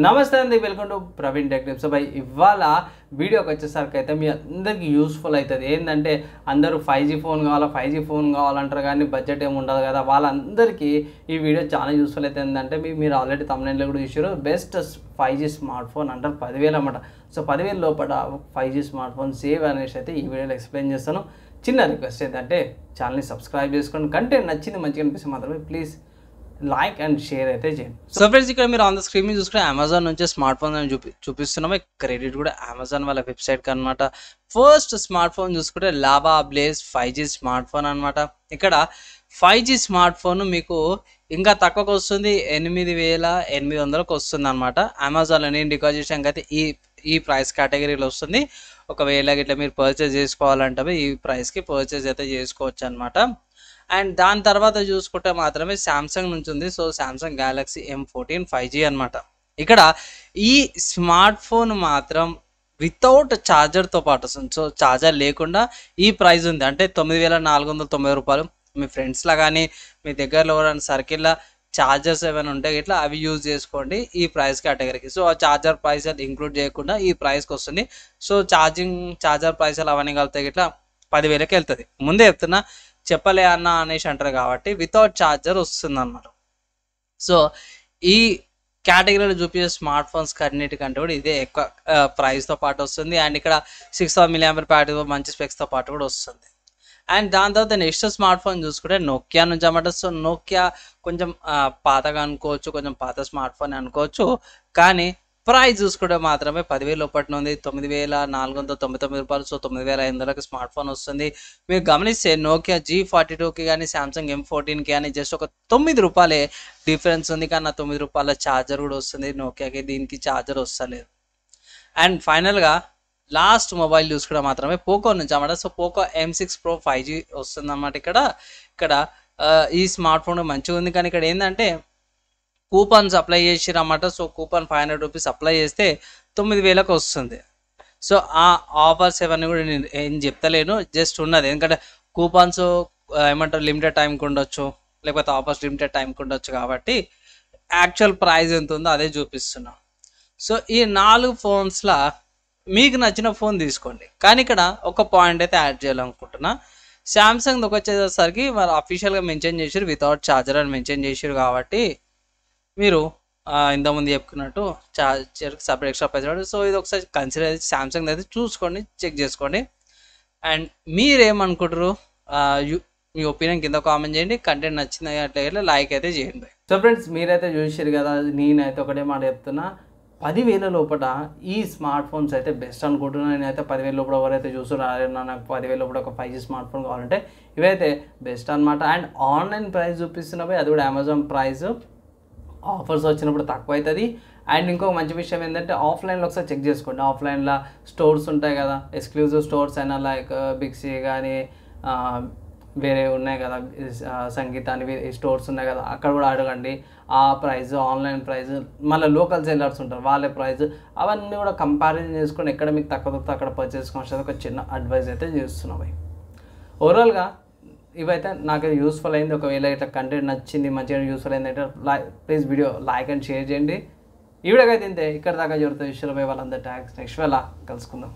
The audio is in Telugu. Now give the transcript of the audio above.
నమస్తే అండి, welcome to Praveen tech tips. By ఇవాళ వీడియోకి వచ్చేసరికి అయితే మీ అందరికీ యూస్ఫుల్ అవుతుంది. ఏంటంటే అందరూ 5G ఫోన్ కావాలంటారు, కానీ బడ్జెట్ ఏమి ఉండదు కదా. వాళ్ళందరికీ ఈ వీడియో చాలా యూస్ఫుల్ అయితే ఏంటంటే మీరు ఆల్రెడీ తమ్నైల్లో కూడా చూసారు. బెస్ట్ 5G స్మార్ట్ ఫోన్ అంటారు 10,000 అన్నమాట. సో 10,000 లోపల 5G స్మార్ట్ ఫోన్ సేవ్ అనేసి అయితే ఈ వీడియోలో ఎక్స్ప్లెయిన్ చేస్తాను. చిన్న రిక్వెస్ట్ ఏంటంటే ఛానల్ని సబ్స్క్రైబ్ చేసుకోండి. కంటెంట్ నచ్చింది, మంచిగా అనిపిస్తే మాత్రమే ప్లీజ్ లైక్ అండ్ షేర్ అయితే చేయండి. సో ఫ్రెండ్స్, ఇక్కడ మీరు ఆన్ ద స్క్రీన్ మీద చూసుకుంటే అమెజాన్ నుంచి స్మార్ట్ ఫోన్ అని చూపిస్తున్నాము. క్రెడిట్ కూడా అమెజాన్ వాళ్ళ వెబ్సైట్కి అనమాట. ఫస్ట్ స్మార్ట్ ఫోన్ చూసుకుంటే lava blaze 5G smart phone అనమాట. ఇక్కడ 5G స్మార్ట్ ఫోన్ మీకు ఇంకా తక్కువకు వస్తుంది, 8,800కి వస్తుంది అనమాట. అమెజాన్లో నేను రికార్డ్ చేసాక అయితే ఈ ప్రైస్ కేటగిరీలో వస్తుంది. ఒకవేళ ఇట్లా మీరు పర్చేజ్ చేసుకోవాలంటే ఈ ప్రైస్కి పర్చేజ్ అయితే చేసుకోవచ్చు అనమాట. అండ్ దాని తర్వాత చూసుకుంటే మాత్రమే శాంసంగ్ నుంచి ఉంది. So Samsung Galaxy M14 5G అనమాట. ఇక్కడ ఈ స్మార్ట్ ఫోన్ మాత్రం వితౌట్ ఛార్జర్తో పాటు వస్తుంది. సో ఛార్జర్ లేకుండా ఈ ప్రైస్ ఉంది, అంటే 9,490 రూపాయలు. మీ ఫ్రెండ్స్లో కానీ మీ దగ్గరలో ఎవరైనా సర్కిల్లో ఛార్జర్స్ ఏమైనా ఉంటే ఇట్లా అవి యూజ్ చేసుకోండి ఈ ప్రైస్ కేటగిరీకి. సో ఆ ఛార్జర్ పైసలు ఇంక్లూడ్ చేయకుండా ఈ ప్రైస్కి వస్తుంది. సో ఛార్జర్ పైసలు అవన్నీ కలిపితే ఇట్లా 10,000కి వెళ్తుంది. ముందే చెప్తున్నా, చెప్పలే అన్న అనేసి అంటారు కాబట్టి వితౌట్ ఛార్జర్ వస్తుంది అన్నమాట. సో ఈ కేటగిరీలో చూపించే స్మార్ట్ ఫోన్స్ అన్నిటికంటే కూడా ఇదే ఎక్కువ ప్రైస్తో పాటు వస్తుంది. అండ్ ఇక్కడ 6,000 mAh మంచి స్పెక్స్తో పాటు కూడా వస్తుంది. అండ్ దాని తర్వాత నెక్స్ట్ స్మార్ట్ ఫోన్ చూసుకుంటే నోకియా నుంచి అన్నమాట. సో నోకియా కొంచెం పాతగా అనుకోవచ్చు, కొంచెం పాత స్మార్ట్ ఫోన్ అనుకోవచ్చు, కానీ ప్రైస్ చూసుకుంటే మాత్రమే 10,000 లోపల ఉంది, 9,499 రూపాయలు. సో 9,500కి స్మార్ట్ ఫోన్ వస్తుంది. మీరు గమనిస్తే నోకియా G42కి కానీ శాంసంగ్ M14కి కానీ జస్ట్ ఒక 9 రూపాయలే డిఫరెన్స్ ఉంది, కానీ 9 రూపాయల ఛార్జర్ కూడా వస్తుంది. నోకియాకి దీనికి ఛార్జర్ వస్తలేదు. అండ్ ఫైనల్గా లాస్ట్ మొబైల్ చూసుకుంటే మాత్రమే పోకో నుంచి అన్నమాట. So Poco M6 Pro 5G వస్తుంది అన్నమాట. ఇక్కడ ఈ స్మార్ట్ ఫోన్ మంచిగా ఉంది, కానీ ఇక్కడ ఏంటంటే కూపన్స్ అప్లై చేసిరన్నమాట. సో కూపన్ 500 రూపీస్ అప్లై చేస్తే 9,000కి వస్తుంది. సో ఆ ఆఫర్స్ ఇవన్నీ కూడా నేను ఏం చెప్తలేను, జస్ట్ ఉన్నది. ఎందుకంటే కూపన్స్ ఏమంటారు లిమిటెడ్ టైంకి ఉండొచ్చు, లేకపోతే ఆఫర్స్ లిమిటెడ్ టైంకి ఉండొచ్చు, కాబట్టి యాక్చువల్ ప్రైస్ ఎంత ఉందో అదే చూపిస్తున్నాను. సో ఈ 4 ఫోన్స్లో మీకు నచ్చిన ఫోన్ తీసుకోండి. కానీ ఇక్కడ ఒక పాయింట్ అయితే యాడ్ చేయాలనుకుంటున్నా. శాంసంగ్ వచ్చేసరికి మరి అఫీషియల్గా మెన్షన్ చేసారు వితౌట్ ఛార్జర్ అని మెన్షన్ చేసారు, కాబట్టి మీరు ఇంతకుముందు చెప్పుకున్నట్టు ఛార్జర్కి సపరేట్ ఎక్స్ట్రా పైసలు పడుతుంది. సో ఇది ఒకసారి కన్సిడర్ అయితే శాంసంగ్ అయితే చూసుకోండి, చెక్ చేసుకోండి. అండ్ మీరేమనుకుంటారు, మీ ఒపీనియన్ కింద కామెంట్ చేయండి. కంటెంట్ నచ్చింది అట్లా లైక్ అయితే చేయండి. సో ఫ్రెండ్స్, మీరైతే చూసారు కదా, నేనైతే ఒకటే మాట చెప్తున్నా, 10,000 లోపల ఈ స్మార్ట్ ఫోన్స్ అయితే బెస్ట్ అనుకుంటున్నాను. నేనైతే 10,000 లోపల ఎవరైతే చూస్తున్నారో నాకు 10,000 లోపల ఒక 5G స్మార్ట్ ఫోన్ కావాలంటే ఇవైతే బెస్ట్ అనమాట. అండ్ ఆన్లైన్ ప్రైస్ చూపిస్తున్నవి, అది కూడా అమెజాన్ ప్రైస్. ఆఫర్స్ వచ్చినప్పుడు తక్కువ అవుతుంది. అండ్ ఇంకొక మంచి విషయం ఏంటంటే ఆఫ్లైన్లో ఒకసారి చెక్ చేసుకోండి. ఆఫ్లైన్లో స్టోర్స్ ఉంటాయి కదా, ఎక్స్క్లూజివ్ స్టోర్స్ అయినా లైక్ బిగ్సీ కానీ వేరే ఉన్నాయి కదా, సంగీత అని స్టోర్స్ ఉన్నాయి కదా, అక్కడ కూడా అడగండి ఆ ప్రైస్, ఆన్లైన్ ప్రైస్, మళ్ళీ లోకల్ సెల్లర్స్ ఉంటారు వాళ్ళే ప్రైస్, అవన్నీ కూడా కంపారిజన్ చేసుకొని ఎక్కడ మీకు తక్కువ దొరికితే అక్కడ పర్చేస్ చేసుకోవచ్చు. ఒక చిన్న అడ్వైస్ అయితే చేస్తున్నాం. ఓవరాల్గా ఇవైతే నాకు యూస్ఫుల్ అయింది. ఒకవేళ ఇట్లా కంటెంట్ నచ్చింది, మంచిగా యూస్ఫుల్ అయింది అంటే please video like and share చేయండి. ఈ వీడియోకి అయితే ఇంతే. ఇక్కడ దాకా జరుగుతుంది విషయాలపై వాళ్ళందరూ థ్యాంక్స్. నెక్స్ట్ వేళ కలుసుకుందాం.